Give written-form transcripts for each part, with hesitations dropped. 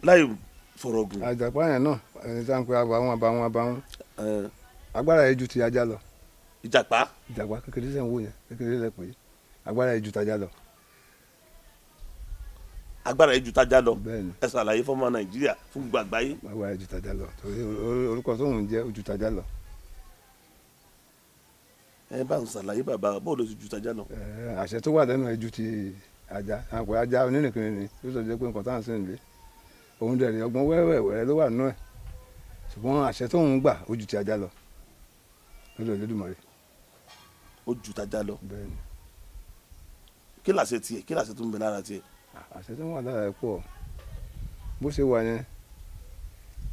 láì fọ̀rọ̀ gùn. àjàpá yẹn náà ẹni tí a ń pe abàwọn agbára yẹn ju ti ajá lọ. ìjàpá kékeré sẹ́yìn wò yẹn kékeré lẹ pé agbára yẹn ju tajá lọ. agbára yẹn ju tajá lọ. bẹ́ẹ̀ni. ẹ ṣàlàyé fọmọ nàìjíríà fún gbogbo àgbáyé. agbára yẹn ju tajá lọ torí orúkọ tóun jẹ́ ojú tajá lọ. ẹ bá ń ṣàlàyé bàbá bọ́ọ̀lù ojú tajá lọ. àṣẹ tó wà lẹ́nu ẹ ju ti ajá àpò ajá onírìnkìrìn ni tó sọ jẹ́ pé nǹkan tá à ń sìn lé òun dẹ̀ rí ọgbọ́n wẹ́wẹ́wẹ́ ló wà nínú ẹ̀ ṣùgbọ́n àṣẹ tóun gbà ó ju ti ajá lọ lọ́dọ̀ Olódùmarè. ó ju tajá lọ. bẹ́ẹ̀ni. kí làṣẹ tiẹ̀ kí làṣẹ tó ń bẹ lára tiẹ̀. àṣẹ tó ń wà lára ẹ̀ pọ̀ bó ṣe wà yẹn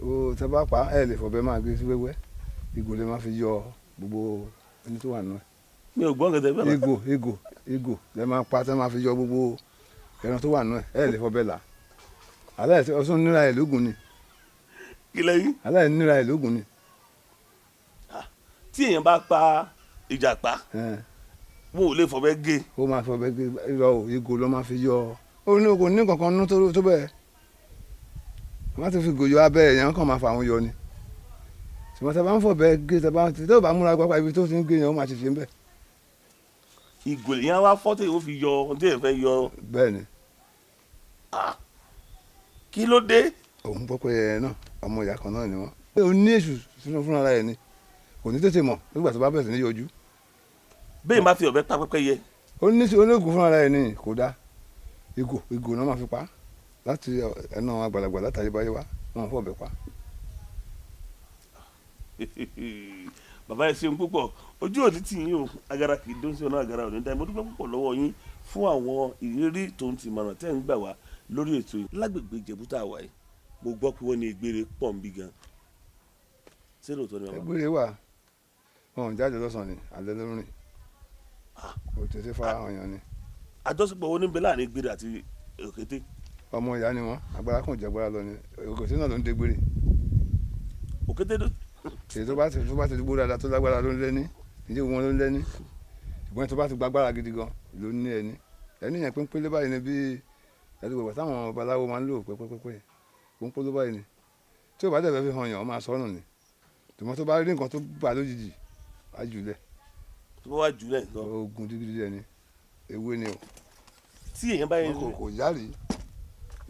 o tẹ bá pa ẹ lè fọ̀bẹ máa gé sí wẹ́wẹ́ ìgò lè máa fi yọ gbogbo ẹni tó wà nínú ẹ̀. mi ò gbọ́n kẹtẹ bẹ́ẹ̀ ìgò lè máa pa tẹ máa fi yọ gbogbo ẹran tó wà nínú ẹ̀ ẹ lè fọ̀bẹ là alẹ́ ọsùn níra ẹ̀ lógun ni. kí lẹ́yìn. alẹ́ níra ẹ̀ lógun ni. tí èèyàn bá pa ìjàpá wọn ò lè fọ̀bẹ gé. ó máa fọ̀bẹ gé irọ́ ìgò ló máa fi yọ ó ní kò ní kankan nú tó bẹ́ẹ̀ wọ́n ti fi gòyò abẹ́ èèyàn kàn máa fa àwọn yọ ni ṣùgbọ́n tẹ bá ń fọ̀bẹ gé tẹ bá múra pápá ibi tó ti ń gé yẹn ó máa ti fi ń bẹ̀. ìgò èèyàn wá fọ́tò yìí ó fi yọ ohun tí èèyàn fẹ́ yọ. bẹ́ẹ̀ ni. kí ló dé. òun gbọ́ pé ẹ náà ọmọ ìyá kan náà ni wọ́n. ó ní èṣù sínú fúnra rẹ̀ ni kò ní tètè mọ̀ nígbà tó bá bẹ̀rẹ̀ sí ní yọjú. bẹ́ẹ̀ máa fi ọ̀bẹ pa pẹ́pẹ́yẹ. ó ní onígun fúnra rẹ̀ ni kò dá ìgò náà máa fi pa láti ẹnu àgbàlagbà látàrí báyé wá wọn fọ̀bẹ pa. bàbá ẹ ṣeun púpọ̀ ojú òní tì yín o agara kì í dún sí ọ̀nà agara òní dá mo dúpẹ́ púpọ̀ lọ́wọ́ yín fún àwọn ìrírí tó ń ti mọ̀ràn tẹ́ ń gbà wá lórí ètò yìí lágbègbè Ìjẹ̀bú tá a wà yìí mo gbọ́ pé wọ́n ní egbére pọ̀ ń bí gan ṣé lóòótọ́ ni bàbá. egbére wà wọn ò jáde lọ́sàn-án ni alẹ́ ló rìn kò tètè fa àwọn èèyàn ni. àjọṣepọ̀ wo ní bẹ láàrin egbére àti òkété. ọmọ ìyá ni wọn agbára kan jẹ agbára lọ ni òkété náà ló ń dégbére. òkété dó. èyí tó bá ti gbó dáadáa tó lágbára ló ń lẹ́ni ìdí wọn ló ń lẹ́ni ṣùgbọ́n tó bá ti gbàgbára gidi gan ló ní ẹni yẹn pínpínlẹ̀ báyìí ni bí ẹ̀dùgbọ̀gbọ̀ táwọn babaláwo máa ń lò pẹ́pẹ́pẹ́ pínpínlẹ̀ báyìí ni tí ò bá dẹ̀ fẹ́ fi hàn yàn ó máa sọ́nù ni tòmọ́ tó bá rí nǹkan tó bá lójijì á jùlẹ̀. tó bá wà jùlẹ̀ nǹkan. oògùn dídí ẹni ewé ni o. tí èèyàn bá yẹn kò yáàrí.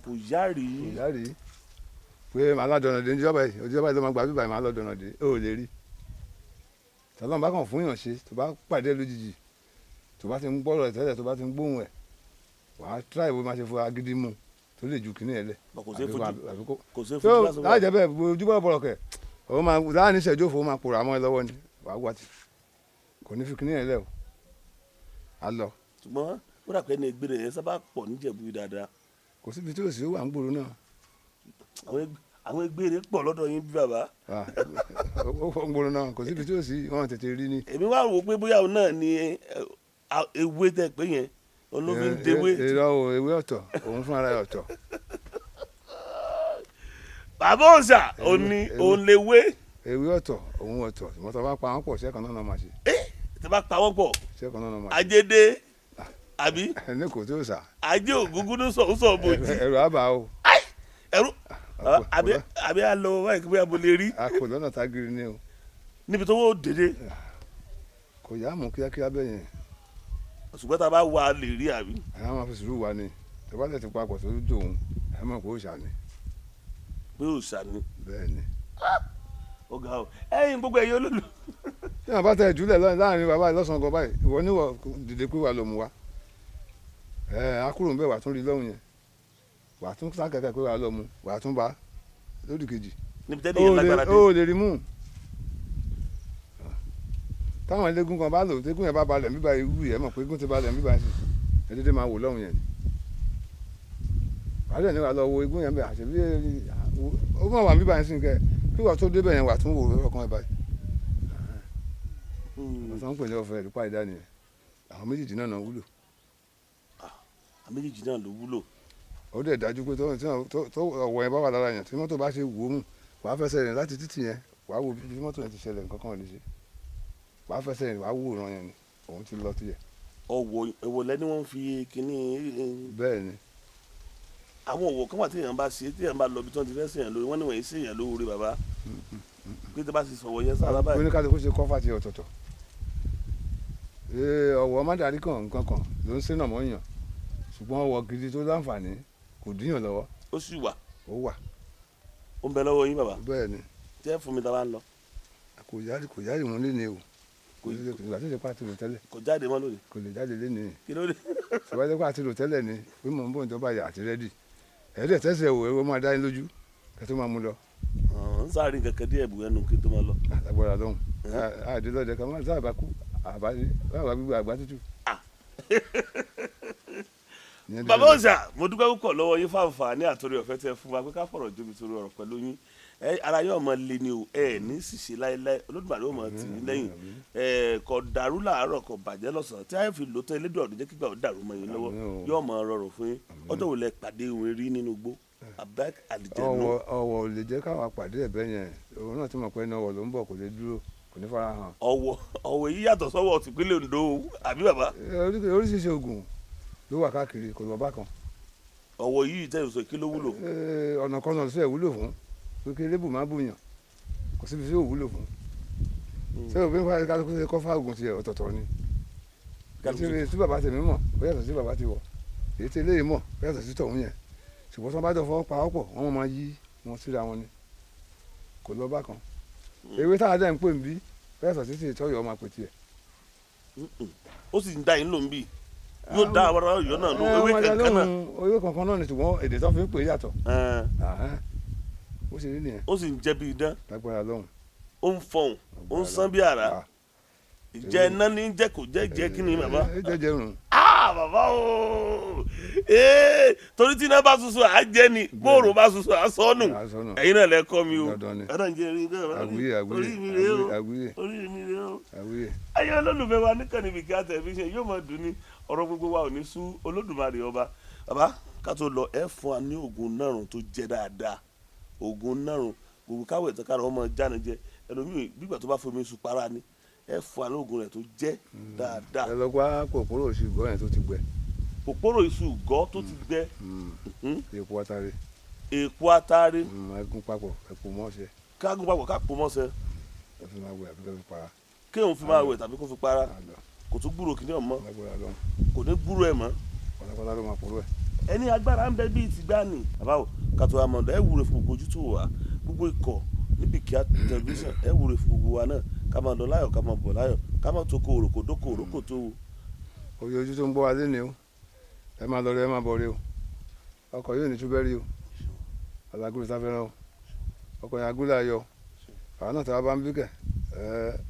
kò yáàrí. pé màá lọ́dọ̀nà dé níjọba yìí òjọba yìí ló máa gbà bíbá yìí màá lọ́dọ̀nà dé ó lè rí. tọ́lọ́mù bá kàn fún yàn ṣe tó bá pàdé lójijì tó bá ti ń gbọ́rọ̀ ẹ̀ tẹ́lẹ̀ tó bá ti ń gbóhùn ẹ̀ wàá tíráì bó máa ṣe fún agídí mú tó lè ju kínní ẹ̀ lẹ̀. kò sí fojú lásán. láì jẹ́ bẹ́ẹ̀ ojúbọ̀ bọ̀rọ̀ kẹ̀ òun máa láàrin ìṣẹ́jú òfò máa pòrò àmọ́ ẹ lọ́wọ́ ni wàá wá ti kò ní fi kínní ẹ̀ lẹ̀ o á lọ. ṣùgbọ́n ó dà pé ẹni egbére yẹn sábà pọ̀ níjẹ̀bú dáadáa. kò síbi tí ò sí wà ń gbòòrò náà. àwọn egbére pọ̀ lọ́dọ̀ yín bí bàbá. ó fọ́ ń gbòòrò náà kò síbi tí ò sí wọn tètè rí ni. èmi wá wò pé bóyá òun náà ni ewé tẹ pé yẹn olómi ń dewé. irọ́ o ewé ọ̀tọ̀ òun fúnra rẹ̀ ọ̀tọ̀. bàbá òòṣà òun lè wé. ewé ọ̀tọ̀ òun ọ̀tọ̀ ìmọ̀tọ́ bá pa wọ́n pọ̀ ṣẹ́kan náà máa ṣe. tí bá pa wọ́n pọ̀ ṣẹ́kan náà máa ṣe. ajédé àbí. ẹni kò tí ò sà. ajé ògúngún sọ bòjì. ẹ̀rù àbá o. ẹ̀rù àbí àlọ́ báyìí kí bóyá mo lè rí. a kò lọ́nà tágìrì ni o. níbi tó wọ́n dédé. kò yá mú kíákíá bẹ́ẹ̀ yẹn. ṣùgbọ́n tá a bá wà á lè rí àbí. àwọn máa fi sùúrù wá ni tó bá tẹ̀ ti papọ̀ tó dòun ẹ mọ̀ pé òòṣà ni. pé òòṣà ni. bẹ́ẹ̀ ni. ọ̀gá o ẹ̀yin gbogbo ẹ̀yin olódò. tí wọn bá tẹ ìjúlẹ̀ láàrin bàbá lọ́sàn-án gan báyìí ìwọ níwọ̀ dìde pé wà ló mú wa akúrò ń bẹ̀ wà tún rí lọ́hùn yẹn wà tún sákẹ́kẹ́ pé wà lọ́ mu wà tún bá lódì kejì. níbi tẹ́lẹ̀ yẹn lágbára dé. ó lè rí mú. táwọn eléégún kan bá lò tégún yẹn bá balẹ̀ bíbá irú yẹn mọ̀ pé egún ti balẹ̀ bíbá yẹn sì ẹ dédé máa wò lọ́hùn yẹn. wàá ní wà lọ wo egún yẹn bẹ̀ àṣẹ bí ó mọ̀ wà bíbá yẹn sì kẹ́ kí wà tó débẹ̀ yẹn wà tún wò ọkàn ẹ̀ báyìí. wọ́n pè ní ọ̀fẹ́ ìlú pàdé nìyẹn àwọn méjèèjì náà náà wúlò. àwọn méjèèjì náà ló wúlò. ó dẹ̀ dájú pé tó ọ̀wọ́ yẹn bá wà lára yẹn tí mọ́tò bá ṣe wò ó mú wàá fẹsẹ̀ rìn láti títì yẹn wàá wo bí mọ́tò yẹn ti ṣẹlẹ̀ nǹkan kan lè ṣe wàá fẹsẹ̀ rìn wàá wò ràn yẹn ni òun ti lọ tiẹ̀. ọwọ́ lẹ́ni wọ́n fi kínní. bẹ́ẹ̀ ni àwọn òwò kan wà tí èèyàn bá ṣe tí èèyàn bá lọ bí tí wọ́n ti fẹ́ ṣèyàn lórí wọ́n ní wọ̀nyí ṣèyàn lóore bàbá pé tí bá ti sọ̀wọ́ yẹn sára báyìí. oníkálukú ṣe kọ́fà ti ọ̀tọ̀ọ̀tọ̀ ọ̀wọ́ mádàrí kan nǹkan kan ló ń sínà mọ́ yàn ṣùgbọ́n ọwọ́ gidi tó láǹfààní kò díyàn lọ́wọ́. ó sì wà. ó wà. ó ń bẹ lọ́wọ́ yín bàbá. bẹ́ẹ̀ ni. jẹ́ fún mi tá a bá ń lọ. kò jáde wọn lé ní o ìgbà tó ṣe pàtó lò tẹ́lẹ̀. kò jáde mọ́ lónìí. kò lè jáde lé ní. kí ló dé. ṣùgbọ́n pàtó lò tẹ́lẹ̀ ni pé mò ń bọ̀ níjọba yà àti rẹ́dì ẹ̀ẹ́dẹ̀ tẹ́sẹ̀ wò ẹ̀rọ máa dá yín lójú kẹ́ tó máa mú lọ. ń sáré kankan díẹ̀ bù ẹnu kí tó máa lọ. àtàgbọ́ra lọ́hùn àdélọ́dẹ kan máa sábà kú àbá gbígbà àgbà tútù. bàbá òòṣà mo dúpẹ́ púpọ̀ lọ́wọ́ yín fáfà ní àtòrí ọ̀fẹ́ tẹ fún wa pé ká fọ̀rọ̀ jóbi torí ọ̀rọ̀ pẹ̀lú yín ara yóò mọ lé ní o ní ṣìṣe láéláé Olódùmarè ó mọ tì í lẹ́yìn kò dàrú làárọ̀ kò bàjẹ́ lọ́sàn-án tí a fi lò tó elédò ọ̀dún jẹ́ kígbà ó dàrú mọ́ yín lọ́wọ́ yóò mọ rọrùn fún yín ọjọ́ wo lẹ pàdé ìwé rí nínú igbó abeg àlìjẹnu. ọwọ́ ò lè jẹ́ káwa pàdé ẹ̀bẹ̀ yẹn òun náà ti mọ̀ pé iná ọwọ́ ló ń bọ̀ kò lè dúró kò ní fara hàn. ọwọ́ yìí yàtọ̀ sọ́wọ́ tìpínlẹ̀ Ondo àbí bàbá. oríṣiríṣi oògùn ló wà káàkiri kò lọ́ọ́ bá kan. ọwọ́ yìí tẹ̀ sọ kí ló wúlò. ọ̀nà kan náà ló fẹ́ wúlò fún kékeré bù má bùyàn kò síbi tí yóò wúlò fún. ṣé òfin fún kálukú ṣe kọ́ fáwọn oògùn tiẹ̀ ọ̀tọ̀ọ̀tọ̀ ni. tí bàbá tèmi mọ̀ ó yàtọ̀ sí bàbá ti wọ̀ èyí tí eléyìí mọ̀ ó yàtọ̀ sí tọ̀hún yẹn ṣùgbọ́n tí wọ́n bá jọ fọwọ́ pa ọ́pọ̀ wọ́n máa yí wọn síra wọn ni kò lọ bá kan. ewé táwọn dẹ́ ń pè ń bí ó yàtọ̀ sí ti ìtọ́yọ̀ ọmọ àpètì ẹ̀. ó sì ń dá yín lóun bí yóò dá àwọn ará Ọ̀yọ́ náà lóun ewé kankan náà. ewé kankan náà ni ṣùgbọ́n èdè tó fi ń pè yàtọ̀. ó sì rí nìyẹn. ó sì ń jẹ́ bí idán. lágbára lọ́hùn. ó ń fọhùn ó ń sán bí àrá ìjẹ iná ní jẹ́ kò jẹ́ kí ni bàbá. jẹjẹ rùn. bàbá o torí tí iná bá ṣoṣo à á jẹ ni bóòrùn bá ṣoṣo à á sọnù ẹ̀yin náà lẹ kọ́ mi o ẹ̀rọ ń jẹ ẹ̀rín náà orí mi rè o orí mi rè o. ayé olólùfẹ́ wa níkànnì Bikear tẹlifíṣàn yóò máa dùn ní ọ̀rọ̀ gbogbo wa ò ní sú Olódùmarè ọba. bàbá ká tó lọ ẹ fún wa ní oògùn nárùn tó jẹ dáadáa oògùn nárùn gbogbo káwé ìtọ́kára ọmọ jáde jẹ ẹlòmíì gbígbà tó bá fomi sùn para ni ẹ fún wa ní oògùn rẹ tó jẹ dáadáa. ẹ lọ gbá kòkòrò oṣù gbọ́ yẹn tó ti gbẹ. kòkòrò iṣu gọ́ tó ti gbẹ. èpo atare. èpo atare. ẹgún papọ̀ ẹ̀pọ̀ mọ́ọ̀ṣẹ́. kágún papọ̀ kápò mọ́ọ̀ṣẹ́. ẹ fi máa wẹ̀ àbí kẹ́ fi para. kéèyàn fi máa wẹ̀ tàbí kó fi para kò tún gbúrò kìnìún mọ́ kò ní gbúrò ẹ̀ mọ́. pátápátá ló máa pòrò ẹ̀. ẹni agbára ń bẹ bíi ti gbá ni. bàbá o kàtó àmọ̀dá ẹ wúre fún gbogbo ojú tó wà gbogbo ikọ̀ ní Bikear tẹlifíṣàn ẹ wúre fún gbogbo wa náà ká máa lọ láyọ̀ ká máa bọ̀ láyọ̀ ká máa tó kó òròkò dókò òròkò tó wù. oye ojú tó ń bọ́ wa lé ni o ẹ máa lọ rẹ ẹ máa bọ̀ rẹ o ọkọ̀ yóò ní túbẹ́rì o alágúrò sáfẹ́ràn o ọkọ̀ yẹn agúlẹ̀ ayọ̀ àwọn náà tàwa bá ń bí kẹ̀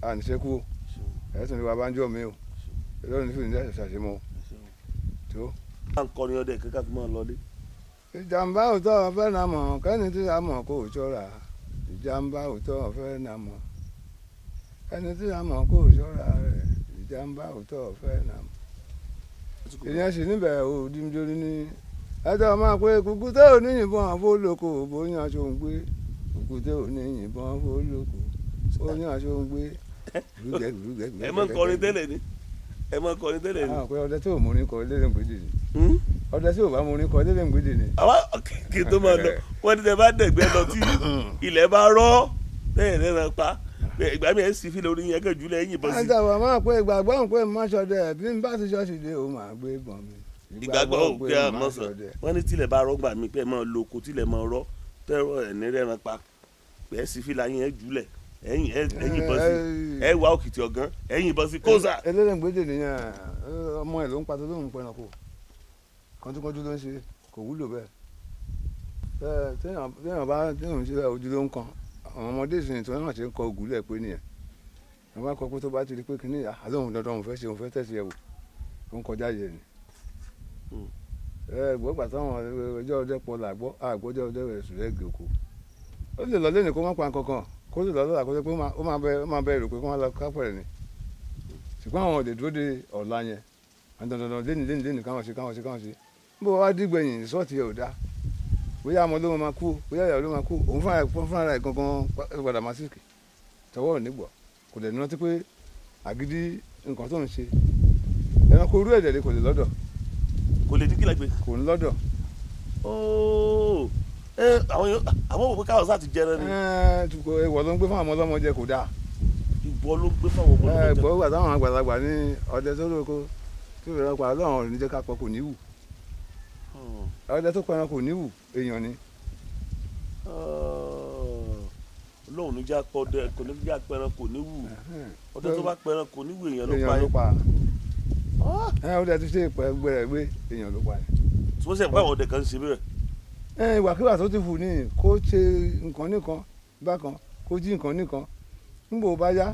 àníṣẹ́kù o ẹ̀sùn ni wàá bá ń jọ mi o ìlọrin ní fìdí ní ṣàṣemọ́ o tó. bá ń kọrin ọdẹ kankan fi máa lọlé. ìjàmbá òótọ́ fẹ́ nà mọ̀ kẹ́ni tí a mọ̀ kó o ṣọ́ra ìjàmbá òótọ́ fẹ́ nà mọ̀ ẹni tí a mọ̀ kó o ṣọ́ra rẹ̀ ìjàmbá òótọ́ fẹ́ nà mọ̀. ìyẹn sì níbẹ̀ ò dímdórí ní ẹjọ́ máa pé kùkù tẹ́ ò ní yìnbọn àfọlọ́kọ̀ bóyá aṣọ ń gbé kùkù tẹ́ ò ní yìnbọn àfọlọ́kọ̀ bóyá aṣọ ń gbé. ẹ mọ kọrin tẹ́lẹ̀ ni ẹ mọ kọrin tẹ́lẹ̀ ni. àwọn àpẹ ọdẹ tí ò mórin kọ lélẹ̀ ngbèdè ni ọdẹ tí ò bá mórin kọ lélẹ̀ ngbèdè ni. àwa kì í tó máa lọ wọ́n ti tẹ bá dẹ̀gbẹ́ lọ tí ilẹ̀ bá rọ́ bẹ́ẹ̀ lẹ́nu pa ìgbà mi ẹ̀ sì fi lórí yẹn kẹ́jú lẹ́yìn ìbọn sí. àjàwọ̀ máa pé ìgbàgbọ́ ń pè má ṣọdẹ bí n bá ti ṣọ́ọ̀ṣì dé o máa gbé gbọ̀n mi. ìgbàgbọ́ ò pé àmọ́ sọ wọ́n ní tilẹ̀ bá rọ́gbà mi pé ẹ máa lo oko tilẹ̀ máa rọ́ tẹ́rọ ẹ̀ ní rẹ́ran pa ẹ̀ sì fi láyìn ẹ̀ jùlẹ̀ ẹ̀yìn ìbọn sí ẹ̀ wá òkìtì ọ̀gán ẹ̀yìn ìbọn sí kóòsà. ẹlẹ́rìngbèdè nìyẹn ọmọ ẹ̀ ló ń pàtó ló ń pẹ́ràn kó kọ́ńtúkọ́ńtú ló ń ṣe kò wúlò bẹ́ẹ̀ téèyàn ṣe ojú ló ń kan àwọn ọmọdé ìsìn tí wọ́n náà ṣe ń kọ ògùlẹ̀ pé nìyẹn wọ́n bá kọ pé tó bá ti di pé kí ní àlóhùn dandan òun fẹ́ ṣe òun fẹ́ tẹ̀sí ẹ̀ wò ó ń kọjá yẹ ni. gbọ́gbà táwọn ọjọ́ ọdẹ pọ̀ làgbọ́ àgbọ́jọ́ ọdẹ rẹ̀ sùn lẹ́gẹ̀ẹ́ oko ó lè lọ lẹ́nu kó má pa kankan kó lè lọ lọ́la kó lè pé ó máa bẹ èrò pé kó má lọ kápẹ̀rẹ̀ ni ṣùgbọ́n àwọn òde dúró de ọ̀la yẹn dandandan lẹ́nu káwọn ṣe bó wá dìgbẹ̀yìn sọ́ọ̀tì ẹ̀ ò dá bóyá ọmọ ló máa kú bóyá ìyàwó ló máa kú òun fúnra rẹ̀ gangan padà máa síkì tọwọ́ ò ní gbọ́ kò dẹ̀ rántí pé àgídí nǹkan tó ń ṣe ẹranko orú ẹ̀dẹ̀ kò lè lọ́dọ̀ kò lè dín kí lágbè kò ń lọ́dọ̀ ooo àwọn òpin káwọn sáà ti jẹrẹ ni. ìwọ ló ń gbé fún àwọn ọlọ́mọ jẹ kò dáa. ìbọn ló gbé fáwọn ọmọ ọlọ́mọ jẹ. ìbọn wà táwọn àgbàlagbà ní ọdẹ tó lóko tó lè rọpa ọlọ́run ò ní jẹ́ ká pọ̀ kò níwù. ọdẹ tó pẹran kò níwù èèyàn ni. Ọlọ́run ní já pọ̀ ọdẹ kò ní já pẹran kò níwù. ọdẹ tó bá pẹran kò níwù èèyàn ló pa èèyàn ló ẹ́. pa ọdẹ tó ṣe gbẹrẹ gbé èèyàn ló pa ẹ́. tí wọ́n sẹ́ pé àwọn ọdẹ kan ń ṣe bẹ́ẹ̀. ìwàkiwà tó ti hù ní kó ṣe nǹkan nìkan bákan kó jí nǹkan nìkan nígbà ó bá yá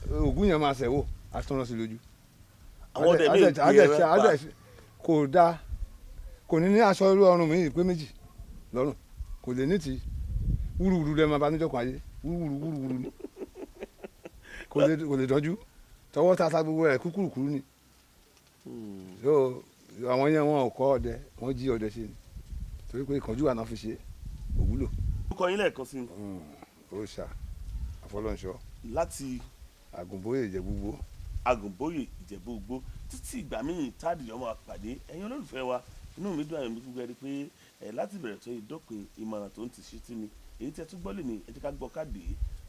ògùn yẹn máa ṣẹ̀wò àtúnrán sí lójú. àwọn ọdẹ mi ń gbé ẹrẹ pa. kò dáa kò ní aṣọ irú ọrùn mi ìpé méjì lọ́rùn kò lè ní ti wúruwúru lẹ́ẹ̀ máa bá níjọ́ kan ayé wúruwúru ni kò lè dọ́jú tọwọ́ tata gbogbo ẹ̀ kúkúrúkúrú ni. àwọn yẹn wọn ò kọ́ ọdẹ wọ́n jí ọdẹ ṣe ni torí pé ìkànjú àná fi ṣe òwúlò. ó kọ yín lẹ́ẹ̀kan sí i. òòṣà àfọlọ́nṣọ́ láti àgùnbóyè ìjẹ̀búgbó. Àgùnbóyè Ìjẹ̀bú-Igbó títí ìgbà míì táàdì ọmọ àpàdé ẹ̀yin olólùfẹ́ wa inú mi dùn àyè mi gbogbo ẹni pé láti bẹ̀rẹ̀ tó ìdópin ìmọ̀ràn tó ń ti ṣí tí mi èyí tí ẹ tún gbọ́ lè ní ẹ jẹ́ ká gbọ́ káàdì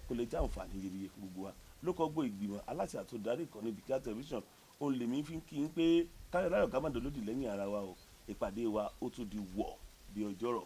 kó lè jẹ́ àǹfààní iyebíye fún gbogbo wa ló kọ́ gbọ́ ìgbìmọ̀ aláṣẹ àtòdarí ìkànnì Bikear tẹlifíṣàn òun lèmi fi ń kí n pé káyọ̀ láyọ̀ ká má dolódì lẹ́yìn ara wa o ìpàdé wa ó tún di wọ̀ bí ọjọ́rọ̀.